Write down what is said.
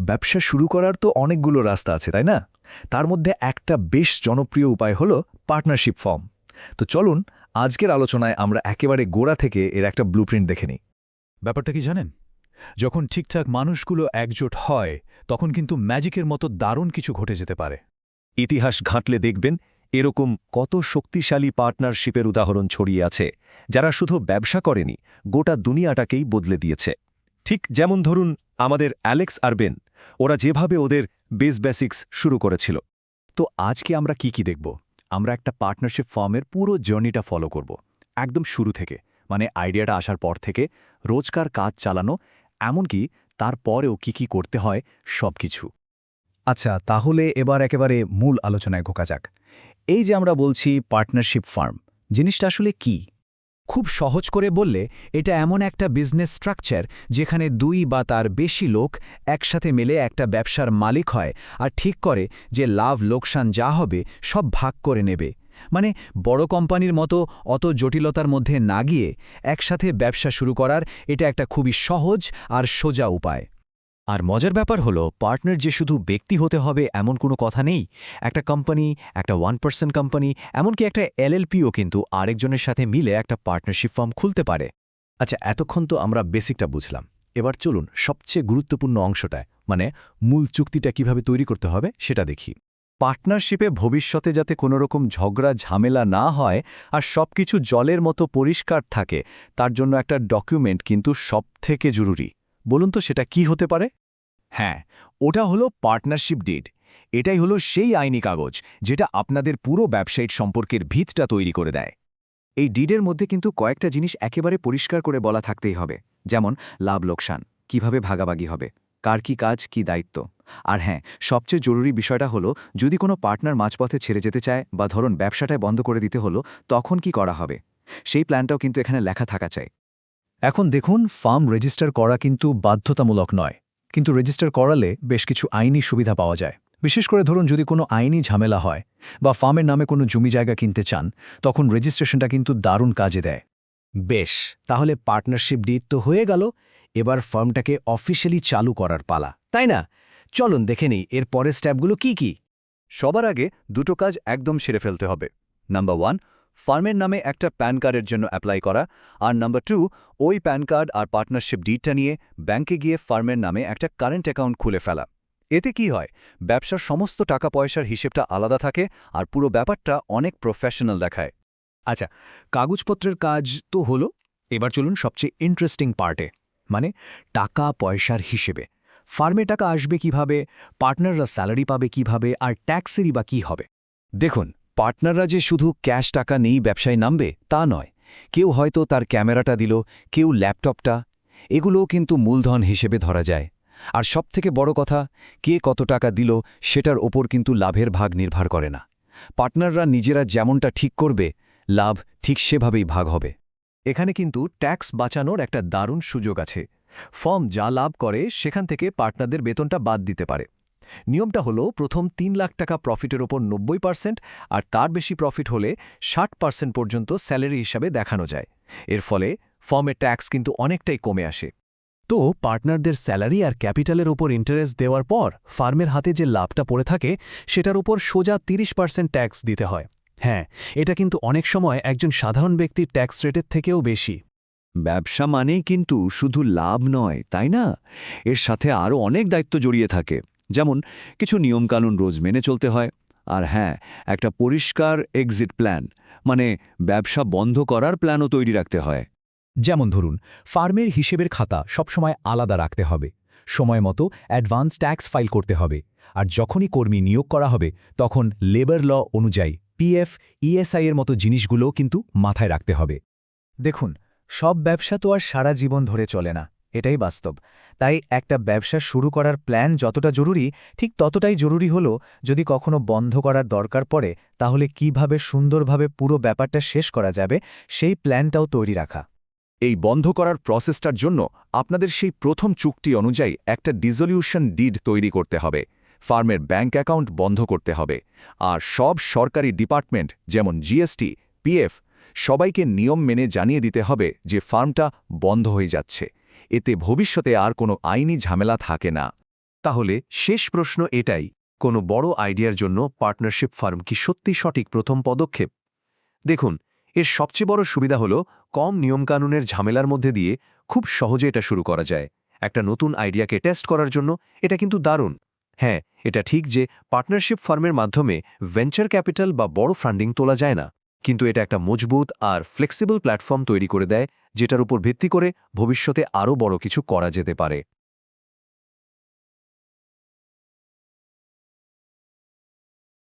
ব্যবসা শুরু করার তো অনেকগুলো রাস্তা আছে তাই না? তার মধ্যে একটা বেশ জনপ্রিয় উপায় হলো পার্টনারশিপ ফর্ম। তো চলুন আজকের আলোচনায় আমরা একেবারে গোড়া থেকে এর একটা ব্লুপ্রিন্ট দেখে নিই। ব্যাপারটা কি জানেন? যখন ঠিকঠাক মানুষগুলো একজোট হয় তখন কিন্তু ম্যাজিকের মতো দারুণ কিছু ঘটে যেতে পারে। ইতিহাস ঘাঁটলে দেখবেন এরকম কত শক্তিশালী পার্টনারশিপের উদাহরণ ছড়িয়ে আছে, যারা শুধু ব্যবসা করেনি, গোটা দুনিয়াটাকেই বদলে দিয়েছে। ঠিক যেমন ধরুন আমাদের অ্যালেক্স আর বেন, ওরা যেভাবে ওদের বেসিক্স শুরু করেছিল। তো আজকে আমরা কি দেখব? আমরা একটা পার্টনারশিপ ফার্মের পুরো জার্নিটা ফলো করব, একদম শুরু থেকে, মানে আইডিয়াটা আসার পর থেকে রোজকার কাজ চালানো, এমনকি তারপরেও কি করতে হয় সবকিছু। আচ্ছা, তাহলে এবার একেবারে মূল আলোচনায় ঢোকা যাক। এই যে আমরা বলছি পার্টনারশিপ ফার্ম, জিনিসটা আসলে কি? খুব সহজ করে বললে এটা এমন একটা বিজনেস স্ট্রাকচার যেখানে দুই বা তার বেশি লোক একসাথে মিলে একটা ব্যবসার মালিক হয় আর ঠিক করে যে লাভ লোকসান যা হবে সব ভাগ করে নেবে। মানে বড় কোম্পানির মতো অত জটিলতার মধ্যে না গিয়ে একসাথে ব্যবসা শুরু করার এটা একটা খুবই সহজ আর সোজা উপায়। আর মজার ব্যাপার হলো, পার্টনার যে শুধু ব্যক্তি হতে হবে এমন কোনো কথা নেই। একটা কোম্পানি, একটা 1% কোম্পানি, এমনকি একটা এলএলপিও কিন্তু আরেকজনের সাথে মিলে একটা পার্টনারশিপ ফার্ম খুলতে পারে। আচ্ছা, এতক্ষণ তো আমরা বেসিকটা বুঝলাম। এবার চলুন সবচেয়ে গুরুত্বপূর্ণ অংশটায়, মানে মূল চুক্তিটা কিভাবে তৈরি করতে হবে সেটা দেখি। পার্টনারশিপে ভবিষ্যতে যাতে কোনো রকম ঝগড়া ঝামেলা না হয় আর সবকিছু জলের মতো পরিষ্কার থাকে, তার জন্য একটা ডকুমেন্ট কিন্তু সবথেকে জরুরি। বলুন তো সেটা কি হতে পারে? হ্যাঁ, ওটা হলো পার্টনারশিপ ডিড। এটাই হলো সেই আইনি কাগজ যেটা আপনাদের পুরো ব্যবসায়িক সম্পর্কের ভিতটা তৈরি করে দেয়। এই ডিডের মধ্যে কিন্তু কয়েকটা জিনিস একেবারে পরিষ্কার করে বলা থাকতেই হবে, যেমন লাভ লোকসান, কিভাবে ভাগাভাগি হবে, কার কি কাজ কি দায়িত্ব। আর হ্যাঁ, সবচেয়ে জরুরি বিষয়টা হলো, যদি কোনো পার্টনার মাঝপথে ছেড়ে যেতে চায় বা ধরুন ব্যবসাটায় বন্ধ করে দিতে হলো, তখন কি করা হবে, সেই প্ল্যানটাও কিন্তু এখানে লেখা থাকা চাই। এখন দেখুন, ফার্ম রেজিস্টার করা কিন্তু বাধ্যতামূলক নয়, কিন্তু রেজিস্টার করালে বেশ কিছু আইনি সুবিধা পাওয়া যায়। বিশেষ করে ধরুন যদি কোনো আইনি ঝামেলা হয় বা ফার্মের নামে কোনো জমি জায়গা কিনতে চান, তখন রেজিস্ট্রেশনটা কিন্তু দারুণ কাজে দেয়। বেশ, তাহলে পার্টনারশিপ ডিড তো হয়ে গেল। এবার ফার্মটাকে অফিশিয়ালি চালু করার পালা, তাই না? চলুন দেখে নিই এর পরের স্টেপগুলো কি। সবার আগে দুটো কাজ একদম সেরে ফেলতে হবে। নাম্বার 1, ফার্মের নামে একটা প্যান কার্ডের জন্য অ্যাপ্লাই করা। আর নাম্বার 2, ওই প্যান কার্ড আর পার্টনারশিপ ডিডটা নিয়ে ব্যাংকে গিয়ে ফার্মের নামে একটা কারেন্ট অ্যাকাউন্ট খুলে ফেলা। এতে কি হয়, ব্যবসার সমস্ত টাকা পয়সার হিসেবটা আলাদা থাকে আর পুরো ব্যাপারটা অনেক প্রফেশনাল দেখায়। আচ্ছা, কাগজপত্রের কাজ তো হলো, এবার চলুন সবচেয়ে ইন্টারেস্টিং পার্টে, মানে টাকা পয়সার হিসেবে। ফার্মে টাকা আসবে কিভাবে, পার্টনাররা স্যালারি পাবে কিভাবে, আর ট্যাক্সেরই বা কী হবে? দেখুন, পার্টনাররা যে শুধু ক্যাশ টাকা নেই ব্যবসায় নামবে তা নয়। কেউ হয়তো তার ক্যামেরাটা দিল, কেউ ল্যাপটপটা, এগুলোও কিন্তু মূলধন হিসেবে ধরা যায়। আর সবথেকে বড় কথা, কে কত টাকা দিল সেটার ওপর কিন্তু লাভের ভাগ নির্ভর করে না। পার্টনাররা নিজেরা যেমনটা ঠিক করবে, লাভ ঠিক সেভাবেই ভাগ হবে। এখানে কিন্তু ট্যাক্স বাঁচানোর একটা দারুণ সুযোগ আছে। ফার্ম যা লাভ করে সেখান থেকে পার্টনারদের বেতনটা বাদ দিতে পারে। নিয়মটা হলো, প্রথম ৩ লাখ টাকা প্রফিটের ওপর ৯০%, আর তার বেশি প্রফিট হলে ৬০% পর্যন্ত স্যালারি হিসাবে দেখানো যায়। এর ফলে ফার্মের ট্যাক্স কিন্তু অনেকটাই কমে আসে। তো পার্টনারদের স্যালারি আর ক্যাপিটালের ওপর ইন্টারেস্ট দেওয়ার পর ফার্মের হাতে যে লাভটা পড়ে থাকে সেটার উপর সোজা ৩০% ট্যাক্স দিতে হয়। হ্যাঁ, এটা কিন্তু অনেক সময় একজন সাধারণ ব্যক্তির ট্যাক্স রেটের থেকেও বেশি। ব্যবসা মানেই কিন্তু শুধু লাভ নয়, তাই না? এর সাথে আরও অনেক দায়িত্ব জড়িয়ে থাকে, যেমন কিছু নিয়মকানুন রোজ মেনে চলতে হয়। আর হ্যাঁ, একটা পরিষ্কার এক্সিট প্ল্যান, মানে ব্যবসা বন্ধ করার প্ল্যানও তৈরি রাখতে হয়। যেমন ধরুন, ফার্মের হিসেবের খাতা সবসময় আলাদা রাখতে হবে, সময় মতো অ্যাডভান্স ট্যাক্স ফাইল করতে হবে, আর যখনই কর্মী নিয়োগ করা হবে তখন লেবার ল অনুযায়ী পিএফ, ইএসআই এর মতো জিনিসগুলো কিন্তু মাথায় রাখতে হবে। দেখুন, সব ব্যবসা তো আর সারা জীবন ধরে চলে না, এটাই বাস্তব। তাই একটা ব্যবসা শুরু করার প্ল্যান যতটা জরুরি, ঠিক ততটাই জরুরি হলো যদি কখনো বন্ধ করার দরকার পড়ে তাহলে কিভাবে সুন্দরভাবে পুরো ব্যাপারটা শেষ করা যাবে সেই প্ল্যানটাও তৈরি রাখা। এই বন্ধ করার প্রসেসটার জন্য আপনাদের সেই প্রথম চুক্তি অনুযায়ী একটা ডিসলিউশন ডিড তৈরি করতে হবে। ফার্মের ব্যাংক অ্যাকাউন্ট বন্ধ করতে হবে। আর সব সরকারি ডিপার্টমেন্ট যেমন জিএসটি, পিএফ, সবাইকে নিয়ম মেনে জানিয়ে দিতে হবে যে ফার্মটা বন্ধ হয়ে যাচ্ছে। এতে ভবিষ্যতে আর কোনো আইনি ঝামেলা থাকে না। তাহলে শেষ প্রশ্ন এটাই, কোনো বড় আইডিয়ার জন্য পার্টনারশিপ ফার্ম কি সত্যি সঠিক প্রথম পদক্ষেপ? দেখুন, এর সবচেয়ে বড় সুবিধা হল কম নিয়মকানুনের ঝামেলার মধ্যে দিয়ে খুব সহজে এটা শুরু করা যায়। একটা নতুন আইডিয়াকে টেস্ট করার জন্য এটা কিন্তু দারুণ। হ্যাঁ, এটা ঠিক যে পার্টনারশিপ ফার্মের মাধ্যমে ভেঞ্চার ক্যাপিটাল বা বড় ফান্ডিং তোলা যায় না, কিন্তু এটা একটা মজবুত আর ফ্লেক্সিবল প্ল্যাটফর্ম তৈরি করে দেয়, যেটার উপর ভিত্তি করে ভবিষ্যতে আরও বড় কিছু করা যেতে পারে।